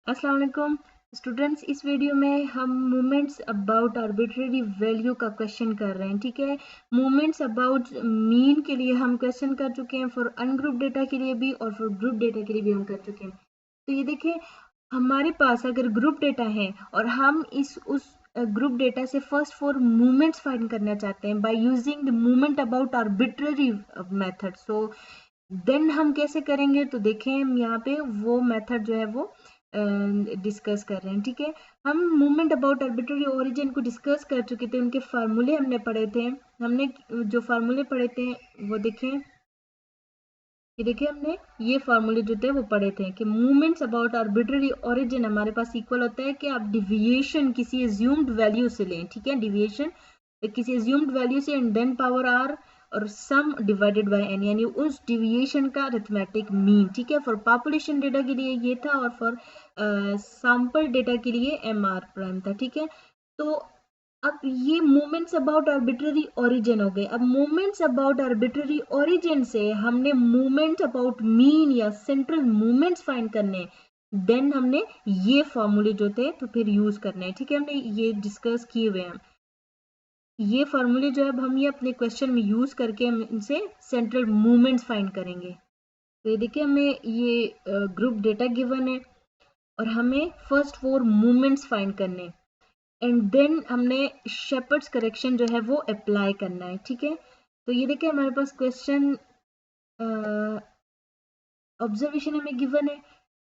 अस्सलाम वालेकुम स्टूडेंट्स। इस वीडियो में हम मूवमेंट्स अबाउट आर्बिट्रेरी वैल्यू का क्वेश्चन कर रहे हैं। ठीक है, मूवमेंट्स अबाउट मीन के लिए हम क्वेश्चन कर चुके हैं, फॉर अनग्रुप डेटा के लिए भी और फॉर ग्रुप डेटा के लिए भी हम कर चुके हैं। तो ये देखिए, हमारे पास अगर ग्रुप डेटा है और हम उस ग्रुप डेटा से फर्स्ट फोर मूवमेंट्स फाइंड करना चाहते हैं by using the movement about arbitrary method, so then हम कैसे करेंगे। तो देखें, हम यहाँ पे वो मेथड जो है वो डिस्कस कर रहे हैं। ठीक है, हम मूवमेंट अबाउट आर्बिट्ररी ओरिजिन को डिस्कस कर चुके थे, उनके फार्मूले हमने पढ़े थे। हमने जो फार्मूले पढ़े थे वो देखें, ये देखिए, हमने ये फार्मूले जो थे वो पढ़े थे कि मूवमेंट्स अबाउट आर्बिट्ररी ओरिजिन हमारे पास इक्वल होता है कि आप डिविएशन किसी एज्यूम्ड वैल्यू से लें। ठीक है, डिविएशन किसी एज्यूम्ड वैल्यू से एंड देन पावर आर और सम डिवाइडेड बाय एन, यानी उस डिविएशन का अरिथमेटिक मीन। ठीक है, फॉर पॉपुलेशन डेटा के लिए ये था और फॉर सैंपल डेटा के लिए एम आर प्राइम था। ठीक है, तो अब ये मूवमेंट्स अबाउट आर्बिट्ररी ओरिजिन हो गए। अब मूवमेंट्स अबाउट आर्बिट्ररी ओरिजिन से हमने मूवमेंट अबाउट मीन या सेंट्रल मूवमेंट्स फाइंड करने, देन हमने ये फॉर्मूले जो थे तो फिर यूज करने हैं। ठीक है, हमने ये डिस्कस किए हुए हैं। ये फार्मूले जो है अब हम ये अपने क्वेश्चन में यूज करके हम इनसे सेंट्रल मूवमेंट्स फाइंड करेंगे। तो ये देखिए, हमें ये ग्रुप डेटा गिवन है और हमें फर्स्ट फोर मूवमेंट्स फाइंड करने, एंड देन हमने शेपर्ड्स करेक्शन जो है वो अप्लाई करना है। ठीक है, तो ये देखिए, हमारे पास क्वेश्चन ऑब्जर्वेशन हमें गिवन है,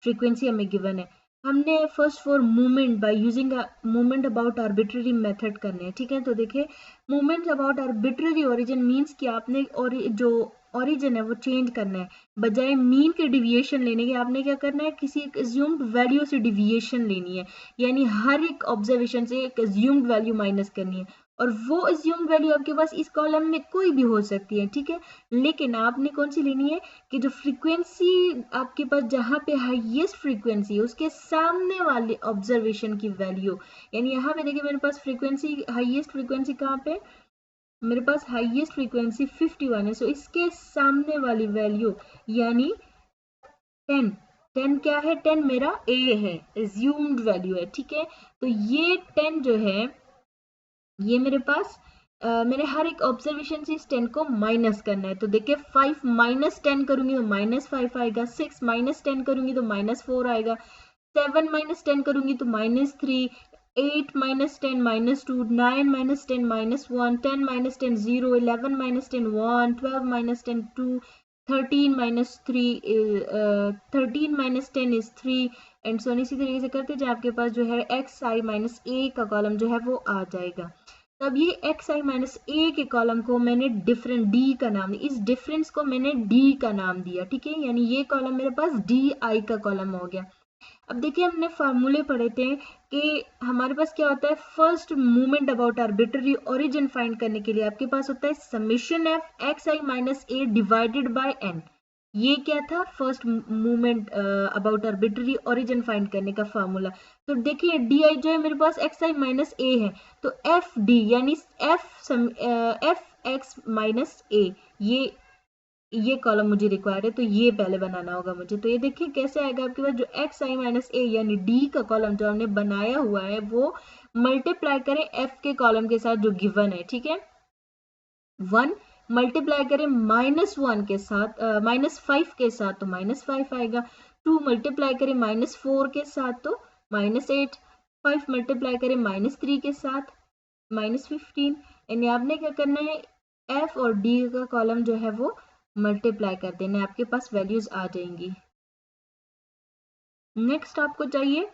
फ्रीक्वेंसी हमें गिवन है। हमने first for movement by using movement about arbitrary method करने हैं। ठीक है, तो देखिए, movement about arbitrary origin means कि आपने और जो ओरिजिन है वो चेंज करना है। बजाय मीन के डिविएशन लेने के आपने क्या करना है, किसी एक एज्यूम्ड वैल्यू से डिविएशन लेनी है, यानी हर एक ऑब्जर्वेशन से एक एज्यूम्ड वैल्यू माइनस करनी है, और वो एज्यूम्ड वैल्यू आपके पास इस कॉलम में कोई भी हो सकती है। ठीक है, लेकिन आपने कौन सी लेनी है कि जो फ्रीक्वेंसी आपके पास जहाँ पे हाईएस्ट फ्रीक्वेंसी है उसके सामने वाले ऑब्जर्वेशन की वैल्यू, यानी यहाँ पे देखिए, मेरे पास फ्रीक्वेंसी हाईएस्ट फ्रीक्वेंसी कहाँ पे, मेरे पास हाईएस्ट फ्रीक्वेंसी 51 है, सो इसके सामने वाली वैल्यू यानी 10। 10 क्या है, 10 मेरा ए है, एज्यूम्ड वैल्यू है। ठीक है, तो ये 10 जो है ये मेरे पास मैंने हर एक ऑब्जर्वेशन से इस 10 को माइनस करना है। तो देखिए, 5 माइनस 10 करूंगी तो -5 आएगा, 6 माइनस 10 करूंगी तो -4 आएगा, 7 माइनस 10 करूंगी तो -3, 8 minus 10 -2, 9 minus 10 -1, 10 minus 10 0, 11 minus 10 1, 12 minus 10 2, 13 minus 3 13 minus 10 is 3, and so इसी तरीके से करते जाए आपके पास जो है एक्स आई माइनस ए का कॉलम जो है वो आ जाएगा। तब ये एक्स आई माइनस ए के कॉलम को मैंने डिफरेंट डी का नाम दिया, इस डिफरेंस को मैंने डी का नाम दिया। ठीक है, यानी ये कॉलम मेरे पास डी आई का कॉलम हो गया। अब देखिए, हमने फार्मूले पढ़े थे कि हमारे पास क्या होता है, first movement about arbitrary origin find करने के लिए आपके पास होता है summation f x I minus A divided by n. ये क्या था, first movement about arbitrary origin find करने का फार्मूला। तो देखिए, डी आई जो है मेरे पास एक्स आई माइनस ए है, तो एफ डी यानी एफ एक्स माइनस ए, ये कॉलम मुझे रिक्वायर्ड है, तो ये पहले बनाना होगा मुझे। तो ये देखिए कैसे आएगा, आपके पास जो एक्स आई माइनस ए यानी डी का कॉलम जो हमने बनाया हुआ है वो मल्टीप्लाई करें एफ के कॉलम के साथ जो गिवन है। ठीक है, 1 मल्टीप्लाई करें -1 के साथ, -5 के साथ तो -5 आएगा, 2 मल्टीप्लाई करें -4 के साथ तो -8, 5 मल्टीप्लाई करें -3 के साथ -15, यानी आपने क्या करना है, एफ और डी का कॉलम जो है वो मल्टीप्लाई कर देना है, आपके पास वैल्यूज आ जाएंगी। नेक्स्ट आपको चाहिए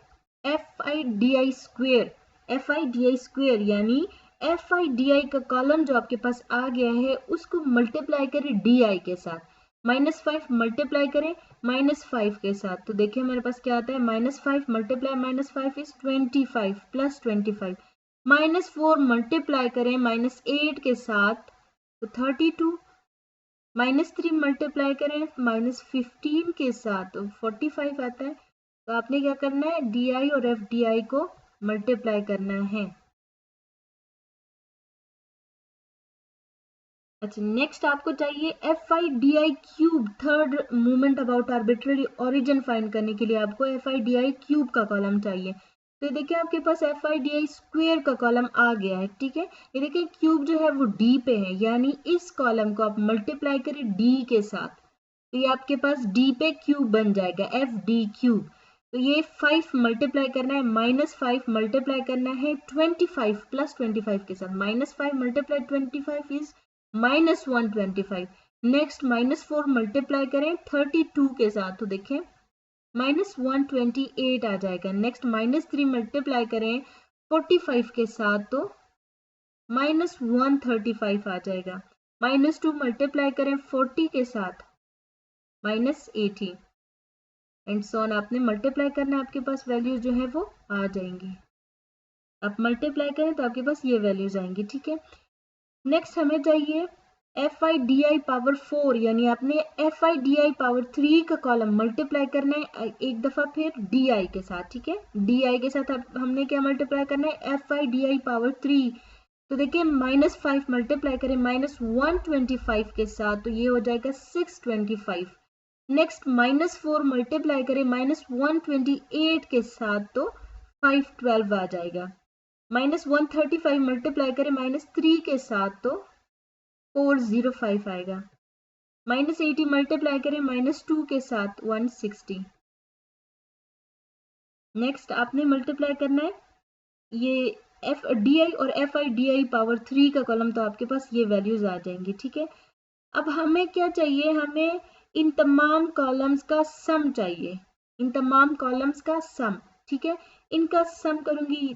F I D I square, F I D I square यानी एफ आई डी आई का कॉलम जो आपके पास आ गया है उसको मल्टीप्लाई करें डी आई के साथ, -5 मल्टीप्लाई करें -5 के साथ, तो देखिए मेरे पास क्या आता है, -5 मल्टीप्लाई -5 इज 25 प्लस 25, -4 मल्टीप्लाई करें -8 के साथ तो 32, -3 मल्टीप्लाई करें -15 के साथ तो 45 आता है। तो आपने क्या करना है, डी आई और एफ डी आई को मल्टीप्लाई करना है। अच्छा, नेक्स्ट आपको चाहिए F I D I cube, third movement about arbitrary origin find करने के लिए आपको F I D I cube का कॉलम चाहिए। तो देखिए आपके पास F I D I square का कॉलम आ गया है, ठीक है। ये देखिए क्यूब जो है वो डी पे है, यानी इस कॉलम को आप मल्टीप्लाई करें डी के साथ, तो ये आपके पास डी पे क्यूब बन जाएगा, एफ डी क्यूब। तो ये 5 मल्टीप्लाई करना है, -5 मल्टीप्लाई करना है 25 प्लस 25 के साथ, -5 मल्टीप्लाई 25 इज -125। नेक्स्ट -4 मल्टीप्लाई करें 32 के साथ, तो देखें -128 आ जाएगा। नेक्स्ट -3 मल्टीप्लाई करें 45 के साथ, तो -135 आ जाएगा। -2 मल्टीप्लाई करें 40 के साथ, -80 एंड सो ऑन। आपने मल्टीप्लाई करना है, आपके पास वैल्यूज जो है वो आ जाएंगी। आप मल्टीप्लाई करें तो आपके पास ये वैल्यूज आएंगी, ठीक है। नेक्स्ट हमें चाहिए F I D I power 4, यानी आपने F I D I power 3 का कॉलम मल्टीप्लाई करना है एक दफा फिर डी आई के साथ, ठीक है। डी आई के साथ हमने क्या मल्टीप्लाई करना है, F I D I power 3। तो देखिए -5 मल्टीप्लाई करें -125 के साथ, तो ये हो जाएगा 625। नेक्स्ट -4 मल्टीप्लाई करें -128 के साथ, तो 512 आ जाएगा। -135 मल्टीप्लाई करें -3 के साथ, तो 405 आएगा। -80 मल्टीप्लाई करें -2 के साथ, 160। नेक्स्ट आपने मल्टीप्लाई करना है ये एफ डी आई और F I D I power 3 का कॉलम, तो आपके पास ये वैल्यूज आ जाएंगी, ठीक है। अब हमें क्या चाहिए, हमें इन तमाम कॉलम्स का सम चाहिए, इन तमाम कॉलम्स का सम, ठीक है। इनका सम करूंगी,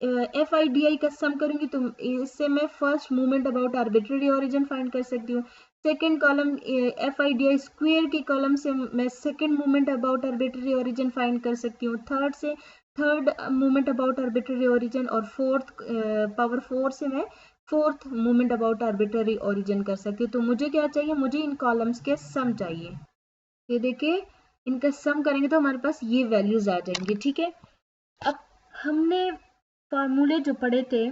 एफ आई डी आई का सम करूंगी, तो इससे मैं first movement about arbitrary origin find कर सकती हूँ। Second column F I D I square के कॉलम से मैं second movement about arbitrary origin find कर सकती हूँ। थर्ड से third movement about arbitrary origin, और फोर्थ पावर 4 से मैं fourth movement about arbitrary origin कर सकती हूँ। तो मुझे क्या चाहिए, मुझे इन कॉलम्स के सम चाहिए। ये देखिए इनका सम करेंगे तो हमारे पास ये वैल्यूज आ जाएंगे, ठीक है। अब हमने फार्मूले जो पढ़े थे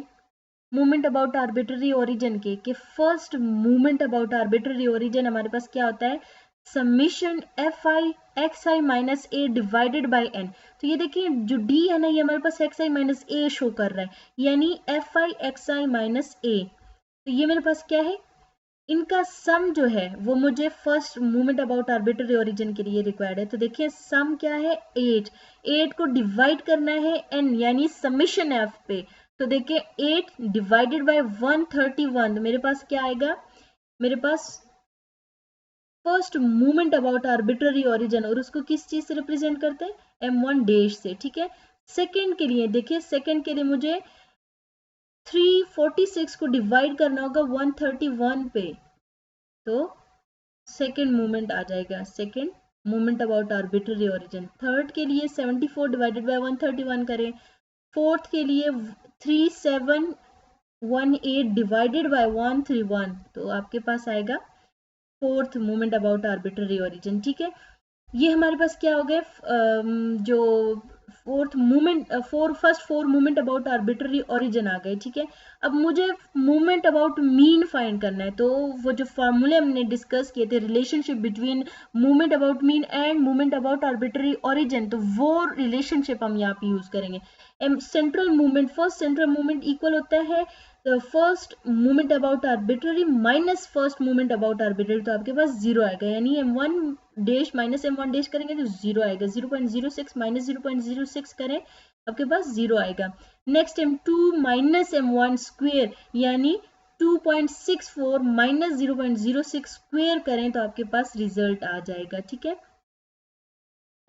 मूवमेंट अबाउट आर्बिट्ररी ओरिजिन के, कि first movement about arbitrary origin हमारे पास क्या होता है, summation F I X I minus A divided by N. तो ये देखिए जो डी है ना, ये हमारे पास X I minus A show कर रहा है, यानी F I X I minus A. तो ये मेरे पास क्या है, इनका सम जो है वो मुझे first movement about arbitrary origin के लिए रिक्वायर्ड है। तो देखिए सम क्या है, 8 को डिवाइड करना है एन, यानी समीशन एफ पे। तो देखिए 8 डिवाइडेड बाय 131, तो मेरे पास क्या आएगा, मेरे पास first movement about arbitrary origin, और उसको किस चीज से रिप्रेजेंट करते हैं, m1 डैश से, ठीक है। सेकेंड के लिए देखिए, सेकेंड के लिए मुझे 346 को डिवाइड करना होगा 131 पे, तो सेकेंड मूवमेंट आ जाएगा, second movement about arbitrary origin. Third के लिए 74 डिवाइडेड बाय 131 करें। फोर्थ के लिए 3718 डिवाइडेड बाय 131, तो आपके पास आएगा fourth movement about arbitrary origin, ठीक है। ये हमारे पास क्या हो गया, जो fourth movement first 4 movement about arbitrary origin आ गए, ठीक है। अब मुझे मूवमेंट अबाउट मीन फाइंड करना है, तो वो जो फार्मूले हमने डिस्कस किए थे relationship between movement about mean and movement about arbitrary origin, तो वो रिलेशनशिप हम यहाँ पे यूज करेंगे। Central movement, first central movement equal होता है first movement about arbitrary minus first movement about arbitrary, तो आपके पास 0 आएगा, यानी m1 dash minus m1 dash करेंगे तो 0 आएगा। 0.06 माइनस 0.06 करें, आपके पास 0 आएगा। Next m2 minus m1 square, यानी 2.64 माइनस 0.06 स्क्वेयर करें तो आपके पास रिजल्ट आ जाएगा, ठीक है।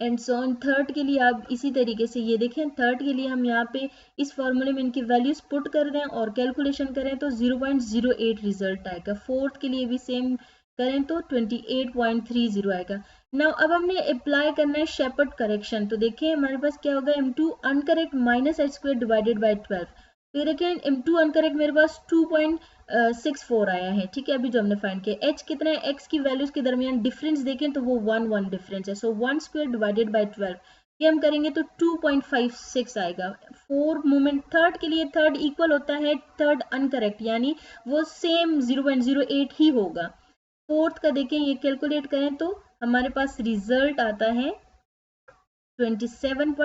एंड सो ऑन थर्ड के लिए आप इसी तरीके से ये देखें, थर्ड के लिए हम यहाँ पे इस फॉर्मूले में इनकी वैल्यूज पुट कर रहे हैं और कैलकुलेशन करें तो 0.08 रिजल्ट आएगा। फोर्थ के लिए भी सेम करें तो 28.30 आएगा। नाउ अब हमने अप्लाई करना है शेपर्ड करेक्शन, तो देखिए हमारे पास क्या होगा, m2 uncorrect minus h square divided by 12। तो देखिए m2 अनकरेक्ट मेरे पास 2.64 आया है, ठीक है। अभी जो हमने फाइंड किया h कितना है, x की वैल्यूज के दरमियान डिफरेंस देखें तो वो 1 डिफरेंस है, सो 1 स्क्वायर डिवाइडेड बाई 12। ये हम करेंगे तो 2.56 आएगा। 4 मोमेंट थर्ड के लिए थर्ड इक्वल होता है, थर्ड अनकरेक्ट यानी वो सेम 0.08 ही होगा। फोर्थ का देखें, ये कैलकुलेट करें तो हमारे पास रिजल्ट आता है 27